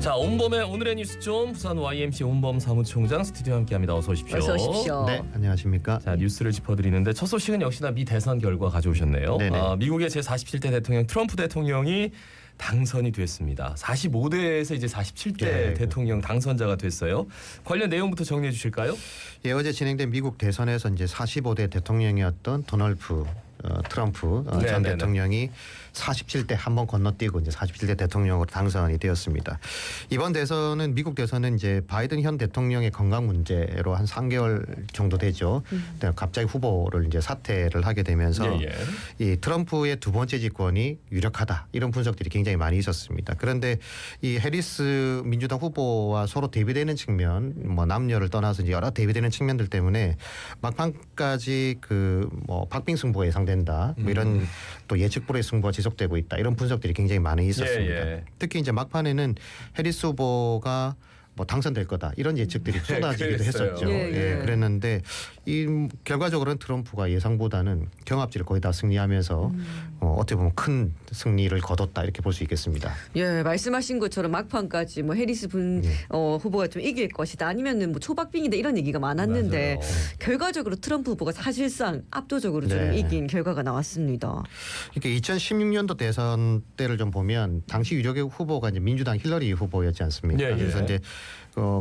자, 온범의 오늘의 뉴스 좀 부산 YMC 온범 사무총장 스튜디오와 함께합니다. 어서 오십시오. 어서 오십시오. 네, 안녕하십니까. 자, 뉴스를 짚어드리는데 첫 소식은 역시나 미 대선 결과 가져오셨네요. 미국의 제47대 대통령 트럼프 대통령이 당선이 됐습니다. 45대에서 이제 47대 대통령 당선자가 됐어요. 관련 내용부터 정리해 주실까요? 예, 어제 진행된 미국 대선에서 이제 45대 대통령이었던 도널드 트럼프 전 대통령이 47대 한 번 건너뛰고 이제 47대 대통령으로 당선이 되었습니다. 이번 대선은 미국 대선은 이제 바이든 현 대통령의 건강 문제로 한 3개월 정도 되죠. 갑자기 후보를 이제 사퇴를 하게 되면서 이 트럼프의 두 번째 집권이 유력하다 이런 분석들이 굉장히 많이 있었습니다. 그런데 이 해리스 민주당 후보와 서로 대비되는 측면, 뭐 남녀를 떠나서 이제 여러 대비되는 측면들 때문에 막판까지 그 뭐 박빙 승부가 예상된다. 뭐 이런 또 예측 불허의 승부가 지속되고 있다. 이런 분석들이 굉장히 많이 있었습니다. 특히 이제 막판에는 해리스 후보가 뭐 당선될 거다 이런 예측들이 쏟아지기도 했었죠. 그랬는데 이 결과적으로는 트럼프가 예상보다는 경합지를 거의 다 승리하면서 어떻게 보면 큰 승리를 거뒀다 이렇게 볼 수 있겠습니다. 예, 말씀하신 것처럼 막판까지 뭐 해리스 후보가 좀 이길 것이다 아니면은 뭐 초박빙이다 이런 얘기가 많았는데 결과적으로 트럼프 후보가 사실상 압도적으로 좀 이긴 결과가 나왔습니다. 그러니까 2016년도 대선 때를 좀 보면 당시 유력의 후보가 이제 민주당 힐러리 후보였지 않습니까? 그래서 이제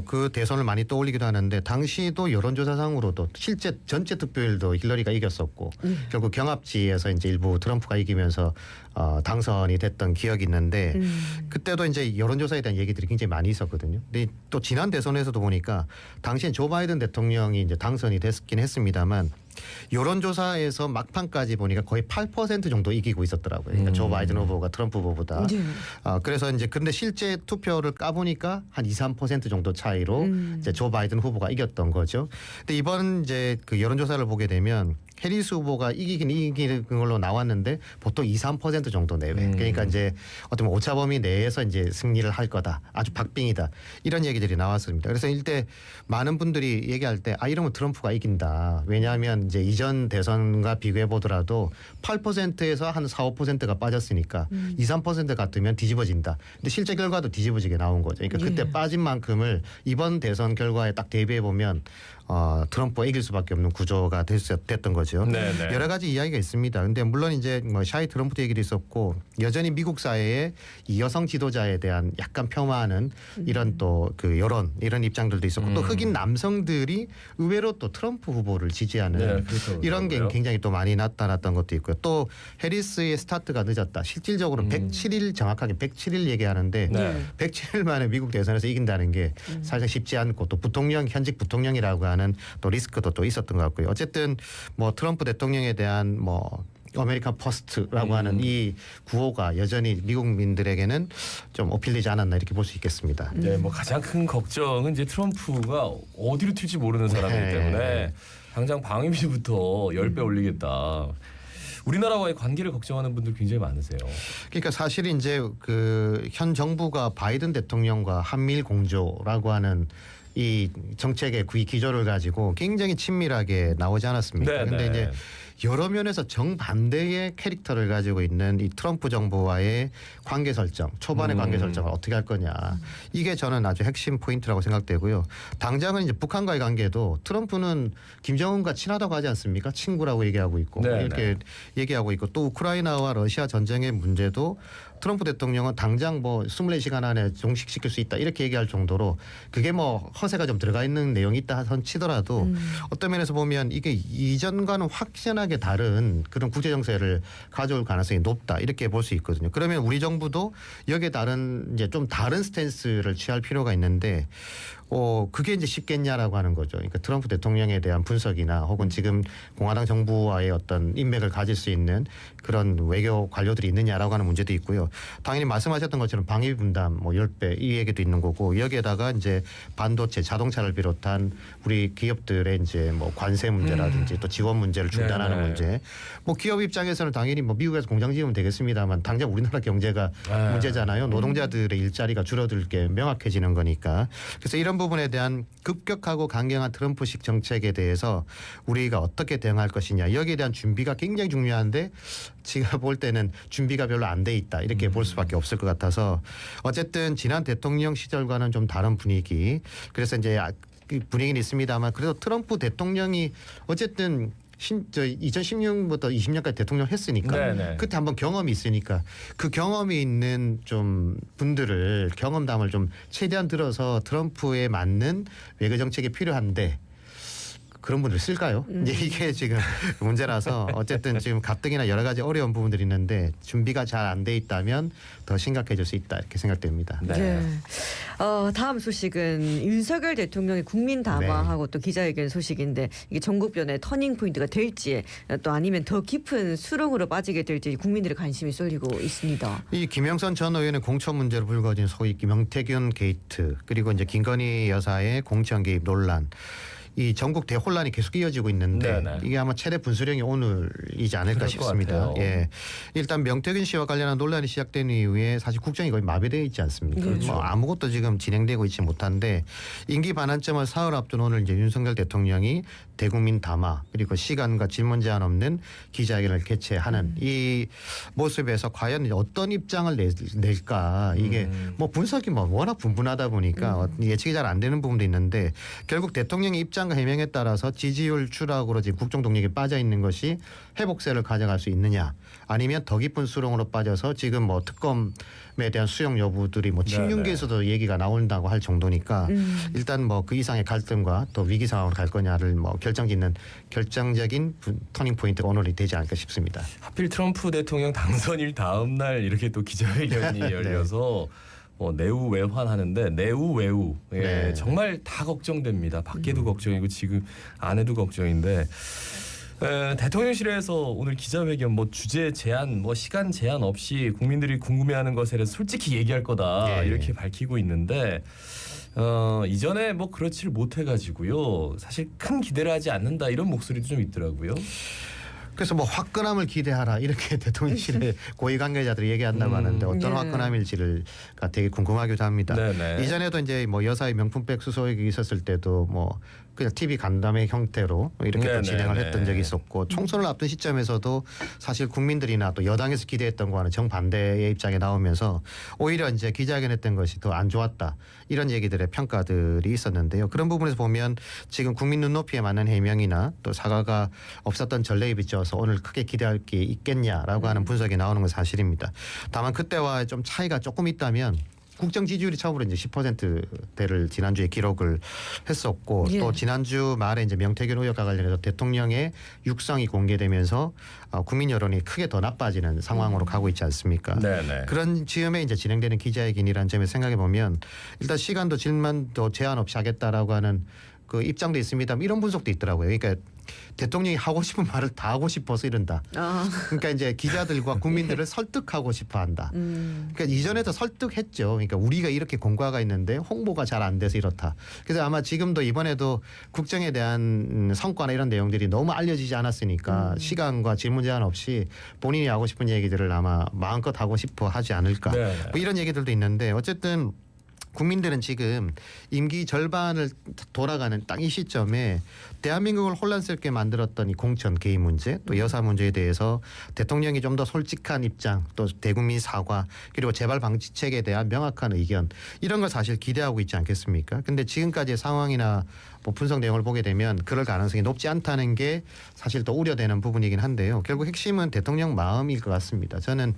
그 대선을 많이 떠올리기도 하는데 당시도 여론조사상으로도 실제 전체 득표율도 힐러리가 이겼었고 결국 경합지에서 이제 일부 트럼프가 이기면서 당선이 됐던 기억이 있는데 그때도 이제 여론조사에 대한 얘기들이 굉장히 많이 있었거든요. 근데 또 지난 대선에서도 보니까 당시엔 조 바이든 대통령이 이제 당선이 됐긴 했습니다만 여론조사에서 막판까지 보니까 거의 8% 정도 이기고 있었더라고요. 그러니까 조 바이든 후보가 트럼프 후보보다. 그래서 이제 근데 실제 투표를 까보니까 한 2, 3% 정도 차이로 이제 조 바이든 후보가 이겼던 거죠. 근데 이번 이제 그 여론조사를 보게 되면 해리스 후보가 이기는 걸로 나왔는데 보통 2, 3% 정도 내외. 그러니까 이제 어떤 오차범위 내에서 이제 승리를 할 거다. 아주 박빙이다. 이런 얘기들이 나왔습니다. 그래서 일대 많은 분들이 얘기할 때 이러면 트럼프가 이긴다. 왜냐하면 이제 이전 대선과 비교해 보더라도 8%에서 한 4, 5%가 빠졌으니까 2, 3% 같으면 뒤집어진다. 근데 실제 결과도 뒤집어지게 나온 거죠. 그러니까 그때 빠진 만큼을 이번 대선 결과에 딱 대비해 보면 트럼프가 이길 수밖에 없는 구조가 됐던 거죠. 여러 가지 이야기가 있습니다. 그런데 물론 이제 뭐 샤이 트럼프 얘기도 있었고 여전히 미국 사회에 이 여성 지도자에 대한 약간 폄하하는 이런 또 그 여론 이런 입장들도 있었고 또 흑인 남성들이 의외로 또 트럼프 후보를 지지하는 이런 게 굉장히 또 많이 나타났던 것도 있고요. 또 해리스의 스타트가 늦었다. 실질적으로 107일 정확하게 107일 얘기하는데 107일 만에 미국 대선에서 이긴다는 게 사실 쉽지 않고 또 현직 부통령이라고 하는 또 리스크도 또 있었던 것 같고요. 어쨌든 뭐 트럼프 대통령에 대한 뭐 아메리칸 퍼스트라고 하는 이 구호가 여전히 미국민들에게는 좀 어필되지 않았나 이렇게 볼 수 있겠습니다. 네, 뭐 가장 큰 걱정은 이제 트럼프가 어디로 튈지 모르는 사람이기 때문에 당장 방위비부터 10배 올리겠다. 우리나라와의 관계를 걱정하는 분들 굉장히 많으세요. 그러니까 사실 이제 그 현 정부가 바이든 대통령과 한미일 공조라고 하는 이 정책의 기조를 가지고 굉장히 친밀하게 나오지 않았습니까? 그런데 이제 여러 면에서 정반대의 캐릭터를 가지고 있는 이 트럼프 정부와의 관계 설정, 초반의 관계 설정을 어떻게 할 거냐. 이게 저는 아주 핵심 포인트라고 생각되고요. 당장은 이제 북한과의 관계도 트럼프는 김정은과 친하다고 하지 않습니까? 친구라고 얘기하고 있고 이렇게 얘기하고 있고 또 우크라이나와 러시아 전쟁의 문제도 트럼프 대통령은 당장 뭐 24시간 안에 종식시킬 수 있다 이렇게 얘기할 정도로 그게 뭐 허세가 좀 들어가 있는 내용이 있다 치더라도 어떤 면에서 보면 이게 이전과는 확연하게 다른 그런 국제 정세를 가져올 가능성이 높다 이렇게 볼 수 있거든요. 그러면 우리 정부도 여기에 이제 좀 다른 스탠스를 취할 필요가 있는데 그게 이제 쉽겠냐라고 하는 거죠. 그러니까 트럼프 대통령에 대한 분석이나 혹은 지금 공화당 정부와의 어떤 인맥을 가질 수 있는 그런 외교 관료들이 있느냐라고 하는 문제도 있고요. 당연히 말씀하셨던 것처럼 방위비 분담 뭐 10배 이 얘기도 있는 거고 여기에다가 이제 반도체 자동차를 비롯한 우리 기업들의 이제 뭐 관세 문제라든지 또 지원 문제를 중단하는 문제. 뭐 기업 입장에서는 당연히 뭐 미국에서 공장 지으면 되겠습니다만 당장 우리나라 경제가 문제잖아요. 노동자들의 일자리가 줄어들 게 명확해지는 거니까. 그래서 이런 부분에 대한 급격하고 강경한 트럼프식 정책에 대해서 우리가 어떻게 대응할 것이냐 여기에 대한 준비가 굉장히 중요한데 제가 볼 때는 준비가 별로 안 돼 있다 이렇게 볼 수밖에 없을 것 같아서 어쨌든 지난 대통령 시절과는 좀 다른 분위기 그래서 이제 분위기는 있습니다만 그래도 트럼프 대통령이 어쨌든 2016부터 20년까지 대통령 했으니까 네네. 그때 한번 경험이 있으니까 그 경험이 있는 좀 분들을 경험담을 좀 최대한 들어서 트럼프에 맞는 외교 정책이 필요한데 그런 분들 쓸까요? 이제 이게 지금 문제라서 어쨌든 지금 가뜩이나 여러 가지 어려운 부분들이 있는데 준비가 잘 안 돼 있다면 더 심각해질 수 있다 이렇게 생각됩니다. 네. 네. 다음 소식은 윤석열 대통령의 국민 담화하고 또 기자회견 소식인데 이게 전국변의 터닝 포인트가 될지 또 아니면 더 깊은 수렁으로 빠지게 될지 국민들의 관심이 쏠리고 있습니다. 이 김영선 전 의원의 공천 문제로 불거진 소위 김영태균 게이트 그리고 이제 김건희 여사의 공천 개입 논란. 이 전국 대혼란이 계속 이어지고 있는데 네네. 이게 아마 최대 분수령이 오늘이지 않을까 그럴 것 싶습니다. 같아요. 예, 일단 명태균 씨와 관련한 논란이 시작된 이후에 사실 국정이 거의 마비되어 있지 않습니까? 그렇죠. 뭐 아무것도 지금 진행되고 있지 못한데 임기 반환점을 사흘 앞둔 오늘 이제 윤석열 대통령이 대국민 담화 그리고 시간과 질문 제한 없는 기자회견을 개최하는 이 모습에서 과연 어떤 입장을 낼까 이게 뭐 분석이 뭐 워낙 분분하다 보니까 예측이 잘 안 되는 부분도 있는데 결국 대통령의 입장과 해명에 따라서 지지율 추락으로 지금 국정 동력이 빠져 있는 것이 회복세를 가져갈 수 있느냐 아니면 더 깊은 수렁으로 빠져서 지금 뭐 특검에 대한 수용 여부들이 뭐 친윤계에서도 얘기가 나온다고 할 정도니까 일단 뭐 그 이상의 갈등과 또 위기 상황으로 갈 거냐를 뭐 결정짓는 결정적인 터닝 포인트가 오늘이 되지 않을까 싶습니다. 하필 트럼프 대통령 당선일 다음 날 이렇게 또 기자회견이 열려서 내우 외환하는데 내우 외우 예, 정말 다 걱정됩니다. 밖에도 걱정이고 지금 안에도 걱정인데 대통령실에서 오늘 기자회견 뭐 주제 제한 뭐 시간 제한 없이 국민들이 궁금해하는 것에 대해서 솔직히 얘기할 거다 이렇게 밝히고 있는데 이전에 뭐 그렇지를 못해가지고요 사실 큰 기대를 하지 않는다 이런 목소리도 좀 있더라고요. 그래서 뭐 화끈함을 기대하라 이렇게 대통령실의 고위 관계자들이 얘기한다고 하는데 어떤 화끈함일지가 되게 궁금하기도 합니다. 네네. 이전에도 이제 뭐 여사의 명품백 수소액이 있었을 때도 뭐 그냥 TV 간담회 형태로 이렇게 또 진행을 했던 적이 있었고 총선을 앞둔 시점에서도 사실 국민들이나 또 여당에서 기대했던 거와는 정반대의 입장에 나오면서 오히려 이제 기자회견했던 것이 더 안 좋았다 이런 얘기들의 평가들이 있었는데요. 그런 부분에서 보면 지금 국민 눈높이에 맞는 해명이나 또 사과가 없었던 전례에 비춰서 오늘 크게 기대할 게 있겠냐라고 하는 분석이 나오는 건 사실입니다. 다만 그때와 좀 차이가 조금 있다면 국정 지지율이 처음으로 이제 10%대를 지난주에 기록을 했었고 또 지난주 말에 이제 명태균 의혹과 관련해서 대통령의 육성이 공개되면서 국민 여론이 크게 더 나빠지는 상황으로 가고 있지 않습니까? 네네. 그런 즈음에 이제 진행되는 기자회견이라는 점에 생각해 보면 일단 시간도 질문도 제한 없이 하겠다라고 하는 그 입장도 있습니다. 이런 분석도 있더라고요. 그러니까 대통령이 하고 싶은 말을 다 하고 싶어서 이런다. 그러니까 이제 기자들과 국민들을 설득하고 싶어 한다. 그러니까 이전에도 설득했죠. 그러니까 우리가 이렇게 공과가 있는데 홍보가 잘 안 돼서 이렇다. 그래서 아마 지금도 이번에도 국정에 대한 성과나 이런 내용들이 너무 알려지지 않았으니까 시간과 질문 제한 없이 본인이 하고 싶은 얘기들을 아마 마음껏 하고 싶어 하지 않을까. 뭐 이런 얘기들도 있는데 어쨌든 국민들은 지금 임기 절반을 돌아가는 딱 이 시점에 대한민국을 혼란스럽게 만들었던 이 공천 개입 문제 또 여사 문제에 대해서 대통령이 좀 더 솔직한 입장 또 대국민 사과 그리고 재발 방지책에 대한 명확한 의견 이런 걸 사실 기대하고 있지 않겠습니까? 근데 지금까지의 상황이나 뭐 분석 내용을 보게 되면 그럴 가능성이 높지 않다는 게 사실 또 우려되는 부분이긴 한데요. 결국 핵심은 대통령 마음일 것 같습니다. 저는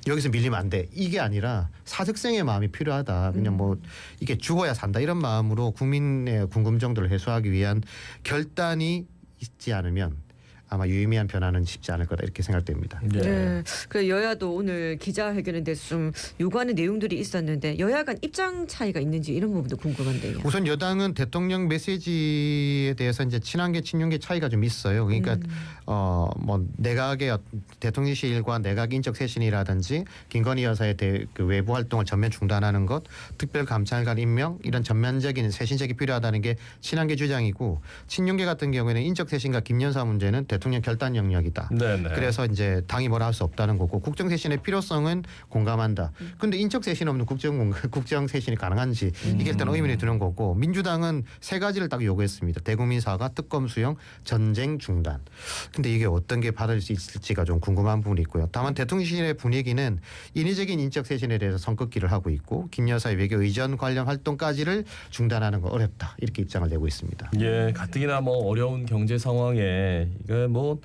여기서 밀리면 안 돼. 이게 아니라 사직생의 마음이 필요하다. 그냥 뭐 이게 죽어야 산다. 이런 마음으로 국민의 궁금증들을 해소하기 위한 결단이 있지 않으면 아마 유의미한 변화는 쉽지 않을 거다 이렇게 생각됩니다. 네. 그 여야도 오늘 기자회견에 대해서 좀 요구하는 내용들이 있었는데 여야 간 입장 차이가 있는지 이런 부분도 궁금한데요. 우선 여당은 대통령 메시지에 대해서 이제 친한계 친윤계 차이가 좀 있어요. 그러니까 뭐 내각의 대통령실과 내각 인적 쇄신이라든지 김건희 여사의 그 외부 활동을 전면 중단하는 것, 특별감찰관 임명 이런 전면적인 쇄신책이 필요하다는 게 친한계 주장이고 친윤계 같은 경우에는 인적 쇄신과 김 여사 문제는 대통령 결단 영역이다. 네네. 그래서 이제 당이 뭐라 할 수 없다는 거고 국정 쇄신의 필요성은 공감한다. 근데 인적 쇄신 없는 국정 쇄신이 가능한지 이게 일단 의문이 드는 거고 민주당은 세 가지를 딱 요구했습니다. 대국민 사과, 특검 수용, 전쟁 중단. 근데 이게 어떤 게 받을 수 있을지가 좀 궁금한 부분이 있고요. 다만 대통령실의 분위기는 인위적인 인적 쇄신에 대해서 선긋기를 하고 있고 김 여사의 외교 의전 관련 활동까지를 중단하는 거 어렵다 이렇게 입장을 내고 있습니다. 예, 가뜩이나 뭐 어려운 경제 상황에 이게 뭐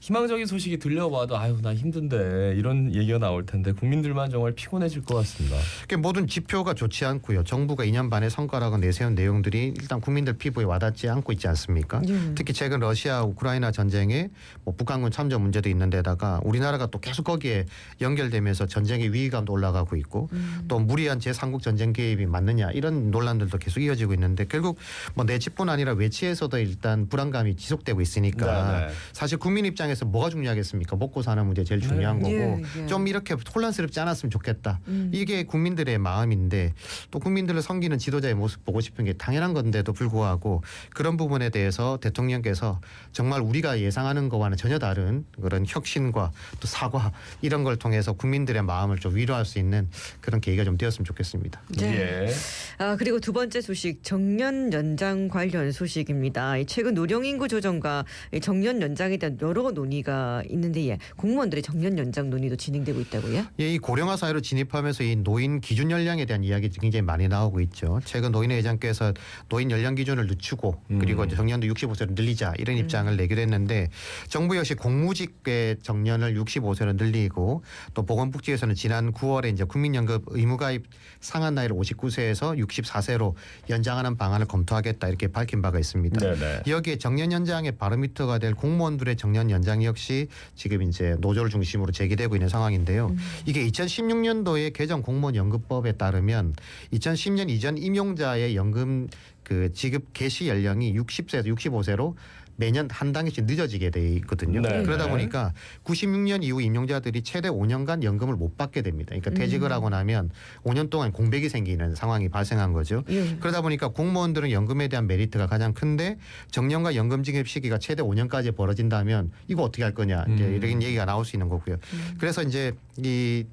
희망적인 소식이 들려와도 아유 나 힘든데 이런 얘기가 나올 텐데 국민들만 정말 피곤해질 것 같습니다. 모든 지표가 좋지 않고요. 정부가 2년 반의 성과라고 내세운 내용들이 일단 국민들 피부에 와닿지 않고 있지 않습니까? 특히 최근 러시아 우크라이나 전쟁에 뭐 북한군 참전 문제도 있는데다가 우리나라가 또 계속 거기에 연결되면서 전쟁의 위기감도 올라가고 있고 또 무리한 제3국 전쟁 개입이 맞느냐 이런 논란들도 계속 이어지고 있는데 결국 뭐 내집뿐 아니라 외치에서도 일단 불안감이 지속되고 있으니까 네네. 사실 국민 입장에서 뭐가 중요하겠습니까? 먹고 사는 문제 제일 중요한 거고 예. 좀 이렇게 혼란스럽지 않았으면 좋겠다. 이게 국민들의 마음인데 또 국민들을 섬기는 지도자의 모습 보고 싶은 게 당연한 건데도 불구하고 그런 부분에 대해서 대통령께서 정말 우리가 예상하는 것과는 전혀 다른 그런 혁신과 또 사과 이런 걸 통해서 국민들의 마음을 좀 위로할 수 있는 그런 계기가 좀 되었으면 좋겠습니다. 예. 아, 그리고 두 번째 소식 정년 연장 관련 소식입니다. 최근 노령 인구 조정과 정년 연장에 대한 여러 논의가 있는데 예, 공무원들의 정년 연장 논의도 진행되고 있다고요? 예, 이 고령화 사회로 진입하면서 이 노인 기준 연령에 대한 이야기 굉장히 많이 나오고 있죠. 최근 노인회 회장께서 노인 연령 기준을 늦추고 그리고 정년도 65세로 늘리자 이런 입장을 내기로 했는데 정부 역시 공무직의 정년을 65세로 늘리고 또 보건복지에서는 지난 9월에 이제 국민연금 의무가입 상한 나이를 59세에서 64세로 연장하는 방안을 검토하겠다 이렇게 밝힌 바가 있습니다. 네네. 여기에 정년 연장의 바로미터가 될 공무원들의 정년 연장 역시 지금 이제 노조를 중심으로 제기되고 있는 상황인데요. 이게 2016년도에 개정 공무원 연금법에 따르면 2010년 이전 임용자의 연금 그 지급 개시 연령이 60세에서 65세로 매년 한 단계씩 늦어지게 돼 있거든요. 네. 그러다 보니까 96년 이후 임용자들이 최대 5년간 연금을 못 받게 됩니다. 그러니까 퇴직을 하고 나면 5년 동안 공백이 생기는 상황이 발생한 거죠. 그러다 보니까 공무원들은 연금에 대한 메리트가 가장 큰데 정년과 연금 지급 시기가 최대 5년까지 벌어진다면 이거 어떻게 할 거냐 이제 이런 얘기가 나올 수 있는 거고요. 그래서 이제 이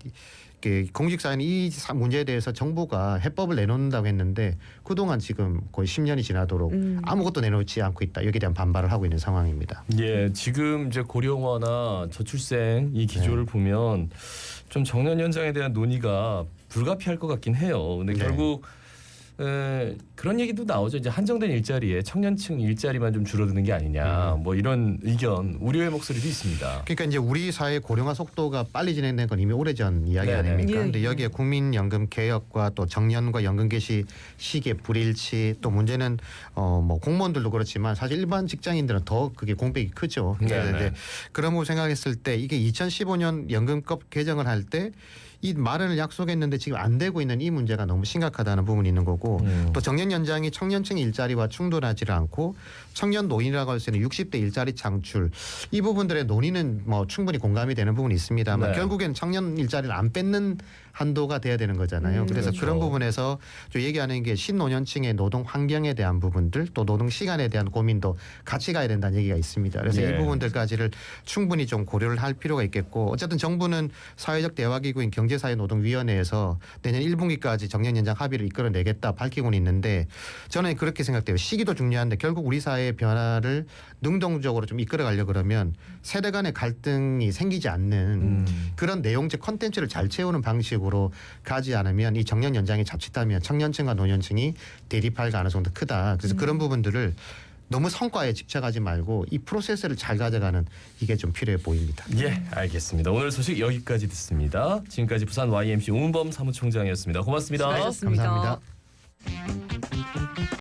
공직사회는 이 문제에 대해서 정부가 해법을 내놓는다고 했는데 그동안 지금 거의 10년이 지나도록 아무것도 내놓지 않고 있다. 여기에 대한 반발을 하고 있는 상황입니다. 예, 지금 이제 고령화나 저출생 이 기조를 보면 좀 정년 연장에 대한 논의가 불가피할 것 같긴 해요. 근데 결국 그런 얘기도 나오죠. 이제 한정된 일자리에 청년층 일자리만 좀 줄어드는 게 아니냐. 뭐 이런 의견, 우려의 목소리도 있습니다. 그러니까 이제 우리 사회 고령화 속도가 빨리 진행된 건 이미 오래전 이야기 네네. 아닙니까? 예, 그런데 여기에 국민연금 개혁과 또 정년과 연금 개시 시기의 불일치 또 문제는 뭐 공무원들도 그렇지만 사실 일반 직장인들은 더 그게 공백이 크죠. 네네. 그런 거 생각했을 때 이게 2015년 연금법 개정을 할 때 이 마련을 약속했는데 지금 안 되고 있는 이 문제가 너무 심각하다는 부분이 있는 거고 또 정년 연장이 청년층 일자리와 충돌하지를 않고 청년 노인이라고 할 수 있는 60대 일자리 창출 이 부분들의 논의는 뭐 충분히 공감이 되는 부분이 있습니다만 네. 결국엔 청년 일자리를 안 뺏는 한도가 돼야 되는 거잖아요. 그래서 그렇죠. 그런 부분에서 좀 얘기하는 게 신노년층의 노동 환경에 대한 부분들 또 노동 시간에 대한 고민도 같이 가야 된다는 얘기가 있습니다. 그래서 네. 이 부분들까지를 충분히 좀 고려를 할 필요가 있겠고 어쨌든 정부는 사회적 대화기구인 경제사회노동위원회에서 내년 1분기까지 정년 연장 합의를 이끌어내겠다 밝히고는 있는데 저는 그렇게 생각돼요. 시기도 중요한데 결국 우리 사회의 변화를 능동적으로 좀 이끌어가려 그러면 세대 간의 갈등이 생기지 않는 그런 내용적 컨텐츠를 잘 채우는 방식으로 가지 않으면 이 정년 연장이 자칫하면 청년층과 노년층이 대립할 가능성도 크다. 그래서 그런 부분들을 너무 성과에 집착하지 말고 이 프로세스를 잘 가져가는 이게 좀 필요해 보입니다. 예, 알겠습니다. 오늘 소식 여기까지 듣습니다. 지금까지 부산 YMC 오은범 사무총장이었습니다. 고맙습니다. 수고하셨습니다. 감사합니다.